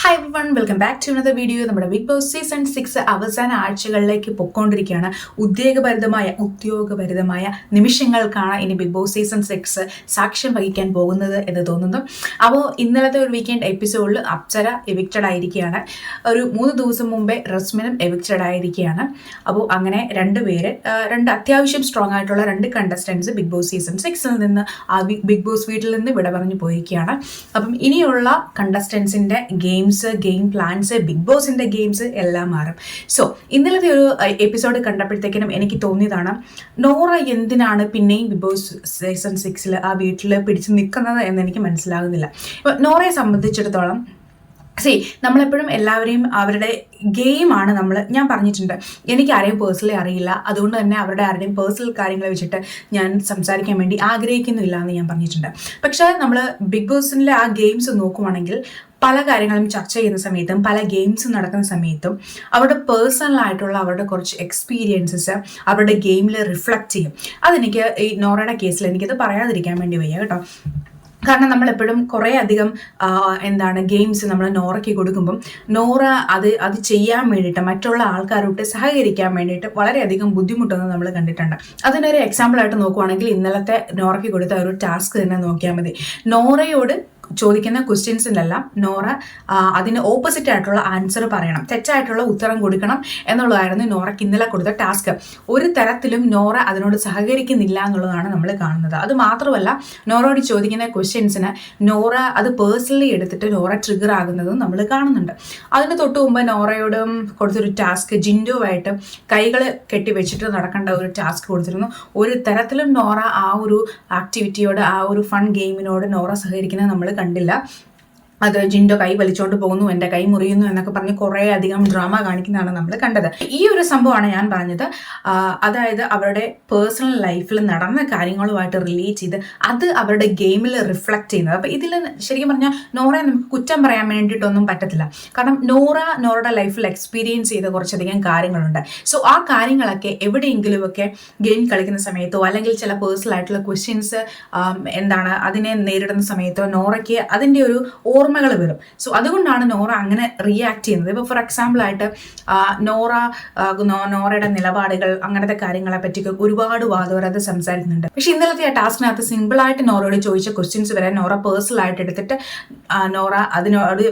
Hi everyone, welcome back to another video. നമ്മുടെ Bigg Boss season 6 അവസാന ആഴ്ചകളിലേക്ക് പൊയ്ക്കൊണ്ടിരിക്കുകയാണ്. ഉദ്യോഗഭരിതമായ നിമിഷങ്ങൾക്കാണ് ഇനി big Boss season 6 സാക്ഷ്യം വഹിക്കാൻ പോകുന്നത് എന്ന് തോന്നുന്നു. അപ്പോൾ ഇന്നലത്തെ ഒരു വീക്കെൻഡ് എപ്പിസോഡിൽ അപ്സര എവിക്റ്റഡ് ആയിരിക്കുകയാണ്. ഒരു 3 ദിവസം മുമ്പേ റസ്മിനും എവിക്റ്റഡ് ആയിരിക്കുകയാണ്. അപ്പോൾ അങ്ങനെ രണ്ട് അത്യാവശ്യം സ്ട്രോങ് ആയിട്ടുള്ള 2 കണ്ടസ്റ്റൻസ് ബിഗ് ബോസ് സീസൺ 6 നിന്ന് ബിഗ് ബോസ് വീട്ടിൽ നിന്ന് വിട പറഞ്ഞു പോയിരിക്കുകയാണ്. അപ്പം ഇനിയുള്ള കണ്ടസ്റ്റൻസിൻ്റെ ഗെയിം പ്ലാൻസ്, ബിഗ് ബോസിന്റെ ഗെയിംസ് എല്ലാം മാറും. സോ ഇന്നലത്തെ ഒരു എപ്പിസോഡ് കണ്ടപ്പോഴത്തേക്കിനും എനിക്ക് തോന്നിയതാണ്, നോറ എന്തിനാണ് പിന്നെയും ബിഗ് ബോസ് സീസൺ 6 ആ വീട്ടിൽ പിടിച്ച് നിൽക്കുന്നത് എന്ന് എനിക്ക് മനസ്സിലാകുന്നില്ല. നോറയെ സംബന്ധിച്ചിടത്തോളം നമ്മളെപ്പോഴും എല്ലാവരെയും അവരുടെ ഗെയിമാണ് ഞാൻ പറഞ്ഞിട്ടുണ്ട്, എനിക്ക് ആരെയും പേഴ്സണലി അറിയില്ല, അതുകൊണ്ട് തന്നെ അവരുടെ ആരുടെയും പേഴ്സണൽ കാര്യങ്ങൾ വെച്ചിട്ട് ഞാൻ സംസാരിക്കാൻ വേണ്ടി ആഗ്രഹിക്കുന്നില്ല എന്ന് ഞാൻ പറഞ്ഞിട്ടുണ്ട്. പക്ഷേ നമ്മൾ ബിഗ് ബോസിലെ ആ ഗെയിംസ് നോക്കുവാണെങ്കിൽ പല കാര്യങ്ങളും ചർച്ച ചെയ്യുന്ന സമയത്തും പല ഗെയിംസും നടക്കുന്ന സമയത്തും അവരുടെ പേഴ്സണലായിട്ടുള്ള അവരുടെ കുറച്ച് എക്സ്പീരിയൻസസ് അവരുടെ ഗെയിമിൽ റിഫ്ലക്റ്റ് ചെയ്യും. അതെനിക്ക് ഈ നോറയുടെ കേസിൽ എനിക്കത് പറയാതിരിക്കാൻ വേണ്ടി വയ്യ കേട്ടോ. കാരണം നമ്മളെപ്പോഴും കുറേ അധികം ഗെയിംസ് നമ്മൾ നോറയ്ക്ക് കൊടുക്കുമ്പം നോറ അത് ചെയ്യാൻ വേണ്ടിയിട്ട് മറ്റുള്ള ആൾക്കാരോട്ട് സഹകരിക്കാൻ വേണ്ടിയിട്ട് വളരെയധികം ബുദ്ധിമുട്ടൊന്നും നമ്മൾ കണ്ടിട്ടുണ്ട്. അതിനൊരു എക്സാമ്പിളായിട്ട് നോക്കുവാണെങ്കിൽ ഇന്നലത്തെ നോറയ്ക്ക് കൊടുത്ത ഒരു ടാസ്ക് തന്നെ നോക്കിയാൽ മതി. നോറയോട് ചോദിക്കുന്ന ക്വസ്റ്റ്യൻസിലെല്ലാം നോറ അതിന് ഓപ്പോസിറ്റ് ആയിട്ടുള്ള ആൻസർ പറയണം, തെറ്റായിട്ടുള്ള ഉത്തരം കൊടുക്കണം എന്നുള്ളതായിരുന്നു നോറയ്ക്ക് ഇന്നലെ കൊടുത്ത ടാസ്ക്. ഒരു തരത്തിലും നോറ അതിനോട് സഹകരിക്കുന്നില്ല എന്നുള്ളതാണ് നമ്മൾ കാണുന്നത്. അത് മാത്രമല്ല, നോറയോട് ചോദിക്കുന്ന ക്വസ്റ്റ്യൻസിന് നോറ അത് പേഴ്സണലി എടുത്തിട്ട് നോറ ട്രിഗർ ആകുന്നതും നമ്മൾ കാണുന്നുണ്ട്. അതിന് തൊട്ട് മുമ്പ് നോറയോടും കൊടുത്തൊരു ടാസ്ക്, ജിൻഡോവായിട്ട് കൈകൾ കെട്ടിവെച്ചിട്ട് നടക്കേണ്ട ഒരു ടാസ്ക് കൊടുത്തിരുന്നു. ഒരു തരത്തിലും നോറ ആ ഒരു ആക്ടിവിറ്റിയോട്, ആ ഒരു ഫൺ ഗെയിമിനോട് നോറ സഹകരിക്കുന്നത് നമ്മൾ കണ്ടില്ല. അത് ജിൻഡോ കൈ വലിച്ചോണ്ട് പോകുന്നു, എൻ്റെ കൈ മുറിയുന്നു എന്നൊക്കെ പറഞ്ഞ് കുറേ അധികം ഡ്രാമ കാണിക്കുന്നതാണ് നമ്മൾ കണ്ടത്. ഈ ഒരു സംഭവമാണ് ഞാൻ പറഞ്ഞത്. അതായത് അവരുടെ പേഴ്സണൽ ലൈഫിൽ നടന്ന കാര്യങ്ങളുമായിട്ട് റിലേറ്റ് ചെയ്ത് അത് അവരുടെ ഗെയിമിൽ റിഫ്ലക്റ്റ് ചെയ്യുന്നത്. അപ്പോൾ ഇതിൽ ശരിക്കും പറഞ്ഞാൽ നോറയെ നമുക്ക് കുറ്റം പറയാൻ വേണ്ടിയിട്ടൊന്നും പറ്റത്തില്ല. കാരണം നോറയുടെ ലൈഫിൽ എക്സ്പീരിയൻസ് ചെയ്ത കുറച്ചധികം കാര്യങ്ങളുണ്ട്. സോ ആ കാര്യങ്ങളൊക്കെ എവിടെയെങ്കിലുമൊക്കെ ഗെയിം കളിക്കുന്ന സമയത്തോ അല്ലെങ്കിൽ ചില പേഴ്സണൽ ആയിട്ടുള്ള ക്വസ്റ്റ്യൻസ് അതിനെ നേരിടുന്ന സമയത്തോ നോറയ്ക്ക് അതിൻ്റെ ഒരു ഓർമ്മകൾ വരും. സോ അതുകൊണ്ടാണ് നോറ അങ്ങനെ റിയാക്ട് ചെയ്യുന്നത്. ഇപ്പോൾ ഫോർ എക്സാമ്പിൾ ആയിട്ട് നോറയുടെ നിലപാടുകൾ, അങ്ങനത്തെ കാര്യങ്ങളെ പറ്റി ഒരുപാട് വാദവരത് സംസാരിക്കുന്നുണ്ട്. പക്ഷെ ഇന്നലത്തെ ആ ടാസ്കിനകത്ത് സിമ്പിളായിട്ട് നോറയോട് ചോദിച്ച ക്വസ്റ്റ്യൻസ് വരെ നോറ പേഴ്സണലായിട്ട് എടുത്തിട്ട് നോറ അതിനോട്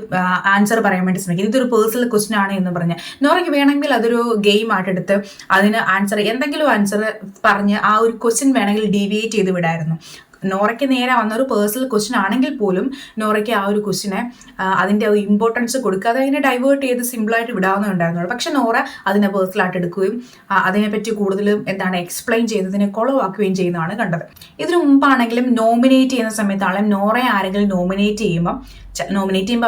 ആൻസർ പറയാൻ വേണ്ടി ശ്രമിക്കും. ഇതൊരു പേഴ്സണൽ ക്വസ്റ്റ്യൻ ആണ് എന്ന് പറഞ്ഞ് നോറയ്ക്ക് വേണമെങ്കിൽ അതൊരു ഗെയിം ആയിട്ടെടുത്ത് അതിന് എന്തെങ്കിലും ആൻസർ പറഞ്ഞ് ആ ഒരു ക്വസ്റ്റ്യൻ വേണമെങ്കിൽ ഡീവിയേറ്റ് ചെയ്ത് വിടായിരുന്നു. നോറയ്ക്ക് നേരെ വന്നൊരു പേഴ്സണൽ ക്വസ്റ്റ്യൻ ആണെങ്കിൽ പോലും നോറയ്ക്ക് ആ ഒരു ക്വസ്റ്റിനെ അതിൻ്റെ ഒരു ഇമ്പോർട്ടൻസ് കൊടുക്കാതെ അതിനെ ഡൈവേർട്ട് ചെയ്ത് സിമ്പിളായിട്ട് വിടാവുന്നതുണ്ടായിരുന്നുള്ളൂ. പക്ഷെ നോറ അതിനെ പേഴ്സണലായിട്ട് എടുക്കുകയും അതിനെപ്പറ്റി കൂടുതലും എക്സ്പ്ലെയിൻ ചെയ്തതിനെ കൊളവാക്കുകയും ചെയ്യുന്നതാണ് കണ്ടത്. ഇതിനു മുമ്പാണെങ്കിലും നോമിനേറ്റ് ചെയ്യുന്ന സമയത്താണെങ്കിലും നോറയെ ആരെങ്കിലും നോമിനേറ്റ് ചെയ്യുമ്പോൾ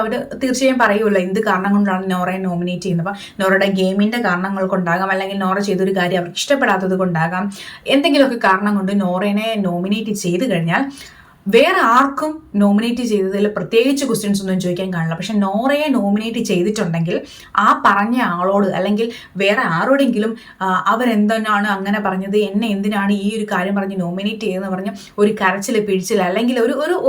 അവർ തീർച്ചയായും പറയുമല്ലോ എന്ത് കാരണം കൊണ്ടാണ് നോറയെ നോമിനേറ്റ് ചെയ്യുന്നത്. അപ്പോൾ നോറയുടെ ഗെയിമിൻ്റെ കാരണങ്ങൾ കൊണ്ടാകാം, അല്ലെങ്കിൽ നോറ ചെയ്തൊരു കാര്യം അവർക്ക് ഇഷ്ടപ്പെടാത്തത് കൊണ്ടാകാം, എന്തെങ്കിലുമൊക്കെ കാരണം കൊണ്ട് നോറയെ നോമിനേറ്റ് ചെയ്ത് കഴിഞ്ഞാൽ വേറെ ആർക്കും നോമിനേറ്റ് ചെയ്തതിൽ പ്രത്യേകിച്ച് ക്വസ്റ്റ്യൻസ് ഒന്നും ചോദിക്കാൻ കാണില്ല. പക്ഷെ നോറയെ നോമിനേറ്റ് ചെയ്തിട്ടുണ്ടെങ്കിൽ ആ പറഞ്ഞ ആളോട് അല്ലെങ്കിൽ വേറെ ആരോടെങ്കിലും അവരെന്താണ് അങ്ങനെ പറഞ്ഞത്, എന്നെ എന്തിനാണ് ഈ ഒരു കാര്യം പറഞ്ഞ് നോമിനേറ്റ് ചെയ്തെന്ന് പറഞ്ഞ് ഒരു കരച്ചിൽ പിഴിച്ചിൽ അല്ലെങ്കിൽ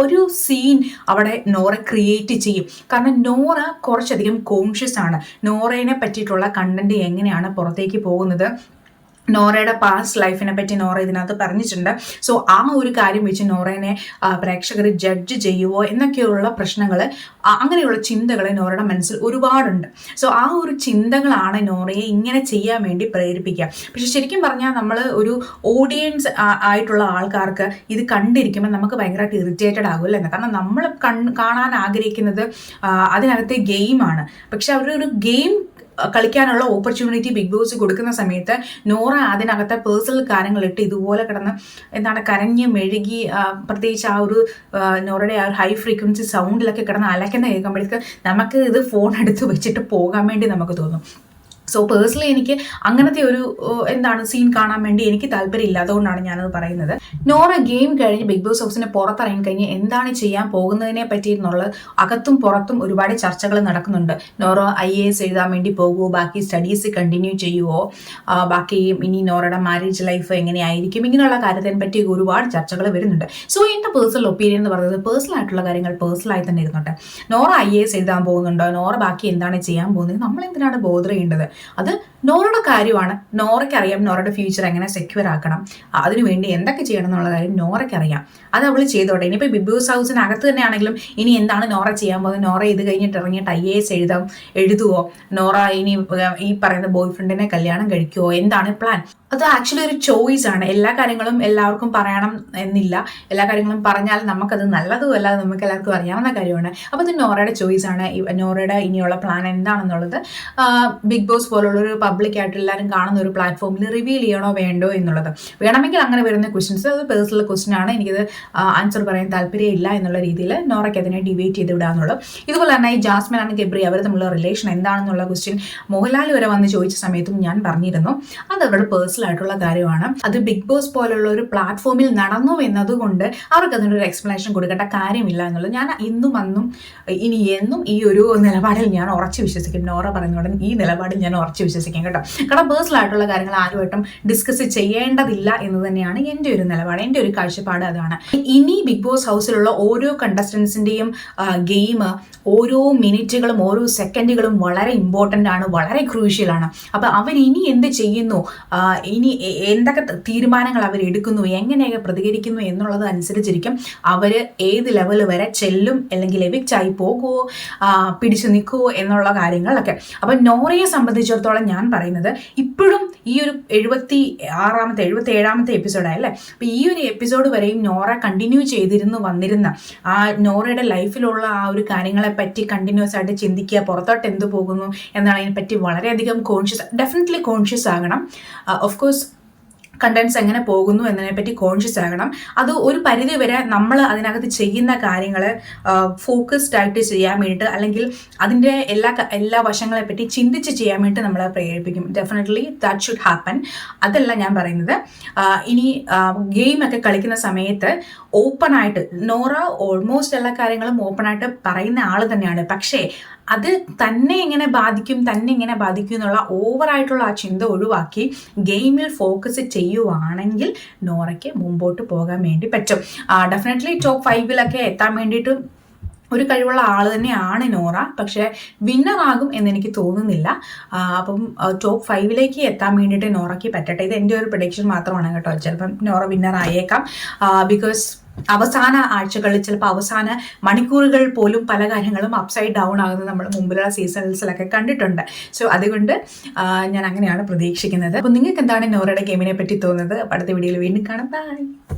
ഒരു സീൻ അവിടെ നോറ ക്രിയേറ്റ് ചെയ്യും. കാരണം നോറ കുറച്ചധികം കോൺഷ്യസ് ആണ്. നോറയെ പറ്റിയിട്ടുള്ള കണ്ടന്റ് എങ്ങനെയാണ് പുറത്തേക്ക് പോകുന്നത്, നോറയുടെ പാസ്റ്റ് ലൈഫിനെ പറ്റി നോറ ഇതിനകത്ത് പറഞ്ഞിട്ടുണ്ട്. സോ ആ ഒരു കാര്യം വെച്ച് നോറയെ പ്രേക്ഷകർ ജഡ്ജ് ചെയ്യുമോ എന്നൊക്കെയുള്ള പ്രശ്നങ്ങൾ, അങ്ങനെയുള്ള ചിന്തകൾ നോറയുടെ മനസ്സിൽ ഒരുപാടുണ്ട്. സോ ആ ഒരു ചിന്തകളാണ് നോറയെ ഇങ്ങനെ ചെയ്യാൻ വേണ്ടി പ്രേരിപ്പിക്കുക. പക്ഷെ ശരിക്കും പറഞ്ഞാൽ നമ്മൾ ഒരു ഓഡിയൻസ് ആയിട്ടുള്ള ആൾക്കാർക്ക് ഇത് കണ്ടിരിക്കുമ്പോൾ നമുക്ക് ഭയങ്കരമായിട്ട് ഇറിറ്റേറ്റഡ് ആകുമല്ലോ. കാരണം നമ്മൾ കാണാൻ ആഗ്രഹിക്കുന്നത് അതിനകത്തെ ഗെയിമാണ്. പക്ഷെ അവരൊരു ഗെയിം കളിക്കാനുള്ള ഓപ്പർച്യൂണിറ്റി ബിഗ് ബോസ് കൊടുക്കുന്ന സമയത്ത് നോറ അതിനകത്തെ പേഴ്സണൽ കാര്യങ്ങളിട്ട് ഇതുപോലെ കിടന്ന് കരഞ്ഞ് മെഴുകി, പ്രത്യേകിച്ച് ആ ഒരു നോറയുടെ ആ ഒരു ഹൈ ഫ്രീക്വൻസി സൗണ്ടിലൊക്കെ കിടന്ന് അലക്കുന്ന കേൾക്കുമ്പോഴേക്ക് നമുക്ക് ഇത് ഫോൺ എടുത്ത് വെച്ചിട്ട് പോകാൻ വേണ്ടി നമുക്ക് തോന്നും. സോ പേഴ്സണലി എനിക്ക് അങ്ങനത്തെ ഒരു എന്താണ് സീൻ കാണാൻ വേണ്ടി എനിക്ക് താല്പര്യമില്ല. അതുകൊണ്ടാണ് ഞാനത് പറയുന്നത്. നോറ ഗെയിം കഴിഞ്ഞ് ബിഗ് ബോസ് ഹൗസിന് പുറത്തിറങ്ങി കഴിഞ്ഞ് എന്താണ് ചെയ്യാൻ പോകുന്നതിനെ പറ്റി എന്നുള്ളത് അകത്തും പുറത്തും ഒരുപാട് ചർച്ചകൾ നടക്കുന്നുണ്ട്. നോറ IAS എഴുതാൻ വേണ്ടി പോകുമോ, ബാക്കി സ്റ്റഡീസ് കണ്ടിന്യൂ ചെയ്യുമോ, ബാക്കി ഇനി നോറയുടെ മാരേജ് ലൈഫ് എങ്ങനെയായിരിക്കും, ഇങ്ങനെയുള്ള കാര്യത്തിനെ പറ്റി ഒരുപാട് ചർച്ചകൾ വരുന്നുണ്ട്. സോ എൻ്റെ പേഴ്സണൽ ഒപ്പീനിയൻ എന്ന് പറയുന്നത് പേഴ്സണൽ ആയിട്ടുള്ള കാര്യങ്ങൾ പേഴ്സണലായി തന്നെ ഇരുന്നുണ്ട്. നോറ IAS എഴുതാൻ പോകുന്നുണ്ടോ, നോറ ബാക്കി എന്താണ് ചെയ്യാൻ പോകുന്നത്, നമ്മൾ എന്തിനാണ് ബോധർ ചെയ്യേണ്ടത്? അത് നോറയുടെ കാര്യമാണ്. നോറയ്ക്ക് അറിയാം നോറയുടെ ഫ്യൂച്ചർ എങ്ങനെ സെക്യൂർ ആക്കണം, അതിനുവേണ്ടി എന്തൊക്കെ ചെയ്യണം എന്നുള്ള കാര്യം നോറയ്ക്ക് അറിയാം. അത് അവൾ ചെയ്തോട്ടെ. ഇനിയിപ്പോൾ ബിഗ് ബോസ് ഹൗസിനകത്ത് തന്നെ ആണെങ്കിലും ഇനി എന്താണ് നോറ ചെയ്യാൻ പോകുന്നത്, നോറ ഇത് കഴിഞ്ഞിട്ട് ഇറങ്ങിയിട്ട് IAS എഴുതുവോ, നോറ ഇനി ഈ പറയുന്ന ബോയ് ഫ്രണ്ടിനെ കല്യാണം കഴിക്കുമോ, എന്താണ് പ്ലാൻ? അത് ആക്ച്വലി ഒരു ചോയ്സ് ആണ്. എല്ലാ കാര്യങ്ങളും എല്ലാവർക്കും പറയണം എന്നില്ല. എല്ലാ കാര്യങ്ങളും പറഞ്ഞാൽ നമുക്കത് നല്ലതുമല്ല, നമുക്ക് എല്ലാവർക്കും അറിയാവുന്ന കാര്യമാണ്. അപ്പോൾ ഇത് നോറയുടെ ചോയ്സ് ആണ്. നോറയുടെ ഇനിയുള്ള പ്ലാൻ എന്താണെന്നുള്ളത് ബിഗ് ബോസ് പോലുള്ളൊരു പബ്ലിക്കായിട്ട് എല്ലാവരും കാണുന്ന ഒരു പ്ലാറ്റ്ഫോമിൽ റിവീൽ ചെയ്യണോ വേണ്ടോ എന്നുള്ളത്. വേണമെങ്കിൽ അങ്ങനെ വരുന്ന ക്വസ്റ്റ്യൻസ് അത് പേഴ്സണൽ ക്വസ്റ്റ്യൻ ആണ്, എനിക്കത് ആൻസർ പറയാൻ താല്പര്യമില്ല എന്നുള്ള രീതിയിൽ നോറയ്ക്ക് അതിനെ ഡിബേറ്റ് ചെയ്ത് വിടാന്നുള്ളൂ. ഇതുപോലെ തന്നെ ഈ ജാസ്മിൻ ആൻഡ് ഗബ്രി അവർ തമ്മിലുള്ള റിലേഷൻ എന്താണെന്നുള്ള ക്വസ്റ്റ്യൻ മോഹൻലാൽ വരെ വന്ന് ചോദിച്ച സമയത്തും ഞാൻ പറഞ്ഞിരുന്നു അത് അവരുടെ പേഴ്സണൽ ആയിട്ടുള്ള കാര്യമാണ്. അത് ബിഗ് ബോസ് പോലുള്ള ഒരു പ്ലാറ്റ്ഫോമിൽ നടന്നു എന്നതുകൊണ്ട് അവർക്ക് അതിനൊരു എക്സ്പ്ലനേഷൻ കൊടുക്കേണ്ട കാര്യമില്ല എന്നുള്ളത് ഞാൻ ഇന്നും അന്നും ഇനി എന്നും ഈ ഒരു നിലപാടിൽ ഞാൻ ഉറച്ചു വിശ്വസിക്കും. നോറ പറയുന്നതോടെ ഈ നിലപാടിൽ ഞാൻ ഉറച്ചു വിശ്വസിക്കും കേട്ടോ. കാരണം പേഴ്സണൽ ആയിട്ടുള്ള കാര്യങ്ങൾ ആരുമായിട്ടും ഡിസ്കസ് ചെയ്യേണ്ടതില്ല എന്ന് തന്നെയാണ് എൻ്റെ ഒരു നിലപാട്, എൻ്റെ ഒരു കാഴ്ചപ്പാട് അതാണ്. ഇനി ബിഗ് ബോസ് ഹൗസിലുള്ള ഓരോ കണ്ടസ്റ്റൻസിൻ്റെയും ഗെയിം, ഓരോ മിനിറ്റുകളും ഓരോ സെക്കൻഡുകളും വളരെ ഇമ്പോർട്ടൻ്റ് ആണ്, വളരെ ക്രൂഷ്യലാണ്. അപ്പോൾ അവരിനി എന്ത് ചെയ്യുന്നു, ഇനി എന്തൊക്കെ തീരുമാനങ്ങൾ അവരെടുക്കുന്നു, എങ്ങനെയൊക്കെ പ്രതികരിക്കുന്നു എന്നുള്ളത് അനുസരിച്ചിരിക്കും അവർ ഏത് ലെവൽ വരെ ചെല്ലും, അല്ലെങ്കിൽ എവിക്റ്റായി പോകുമോ, പിടിച്ചു നിൽക്കുമോ എന്നുള്ള കാര്യങ്ങളൊക്കെ. അപ്പം നോറയെ സംബന്ധിച്ചിടത്തോളം ഞാൻ പറയുന്നത് ഇപ്പോഴും ഈ ഒരു 77ാമത്തെ എപ്പിസോഡായല്ലേ, അപ്പോൾ ഈ ഒരു എപ്പിസോഡ് വരെയും നോറ കണ്ടിന്യൂ ചെയ്തിരുന്നു വന്നിരുന്ന ആ നോറയുടെ ലൈഫിലുള്ള ആ ഒരു കാര്യങ്ങളെ പറ്റി കണ്ടിന്യൂസ് ആയിട്ട് ചിന്തിക്കുക, പുറത്തോട്ട് എന്ത് പോകുന്നു എന്നതിനെപ്പറ്റി വളരെയധികം ഡെഫിനറ്റ്ലി കോൺഷ്യസ് ആകണം. ഓഫ് കോഴ്സ് കണ്ടൻസ് എങ്ങനെ പോകുന്നു എന്നതിനെപ്പറ്റി കോൺഷ്യസ് ആകണം. അത് ഒരു പരിധി വരെ നമ്മൾ അതിനകത്ത് ചെയ്യുന്ന കാര്യങ്ങൾ ഫോക്കസ്ഡ് ആയിട്ട് ചെയ്യാൻ വേണ്ടിയിട്ട്, അല്ലെങ്കിൽ അതിൻ്റെ എല്ലാ വശങ്ങളെപ്പറ്റി ചിന്തിച്ച് ചെയ്യാൻ വേണ്ടിയിട്ട് നമ്മളെ പ്രേരിപ്പിക്കും. Definitely that should happen. അതല്ല ഞാൻ പറയുന്നത്. ഇനി ഗെയിമൊക്കെ കളിക്കുന്ന സമയത്ത് ഓപ്പണായിട്ട് നോറ ഓൾമോസ്റ്റ് എല്ലാ കാര്യങ്ങളും ഓപ്പണായിട്ട് പറയുന്ന ആൾ തന്നെയാണ്. പക്ഷേ അത് തന്നെ എങ്ങനെ ബാധിക്കും എന്നുള്ള ഓവറായിട്ടുള്ള ആ ചിന്ത ഒഴിവാക്കി ഗെയിമിൽ ഫോക്കസ് ചെയ്യുവാണെങ്കിൽ നോറയ്ക്ക് മുമ്പോട്ട് പോകാൻ വേണ്ടി പറ്റും. ഡെഫിനറ്റ്ലി ടോപ്പ് 5 എത്താൻ വേണ്ടിയിട്ട് ഒരു കഴിവുള്ള ആൾ തന്നെയാണ് നോറ. പക്ഷേ വിന്നറാകും എന്നെനിക്ക് തോന്നുന്നില്ല. അപ്പം ടോപ്പ് 5 എത്താൻ വേണ്ടിയിട്ട് നോറയ്ക്ക് പറ്റട്ടെ. ഇത് എൻ്റെ ഒരു പ്രഡിക്ഷൻ മാത്രമാണ് കേട്ടോ. ചിലപ്പം നോറ വിന്നർ ആയേക്കാം. ബിക്കോസ് അവസാന ആഴ്ചകളിൽ, ചിലപ്പോൾ അവസാന മണിക്കൂറുകൾ പോലും പല കാര്യങ്ങളും അപ്സൈഡ് ഡൗൺ ആകുന്നത് നമ്മൾ മുമ്പിലുള്ള സീസൺസിലൊക്കെ കണ്ടിട്ടുണ്ട്. സോ അതുകൊണ്ട് ഞാൻ അങ്ങനെയാണ് പ്രതീക്ഷിക്കുന്നത്. അപ്പോൾ നിങ്ങൾക്ക് എന്താണ് നോറയുടെ ഗെയിമിനെ പറ്റി തോന്നുന്നത്? അടുത്ത വീഡിയോയിൽ വീണ്ടും കാണാം. ബൈ.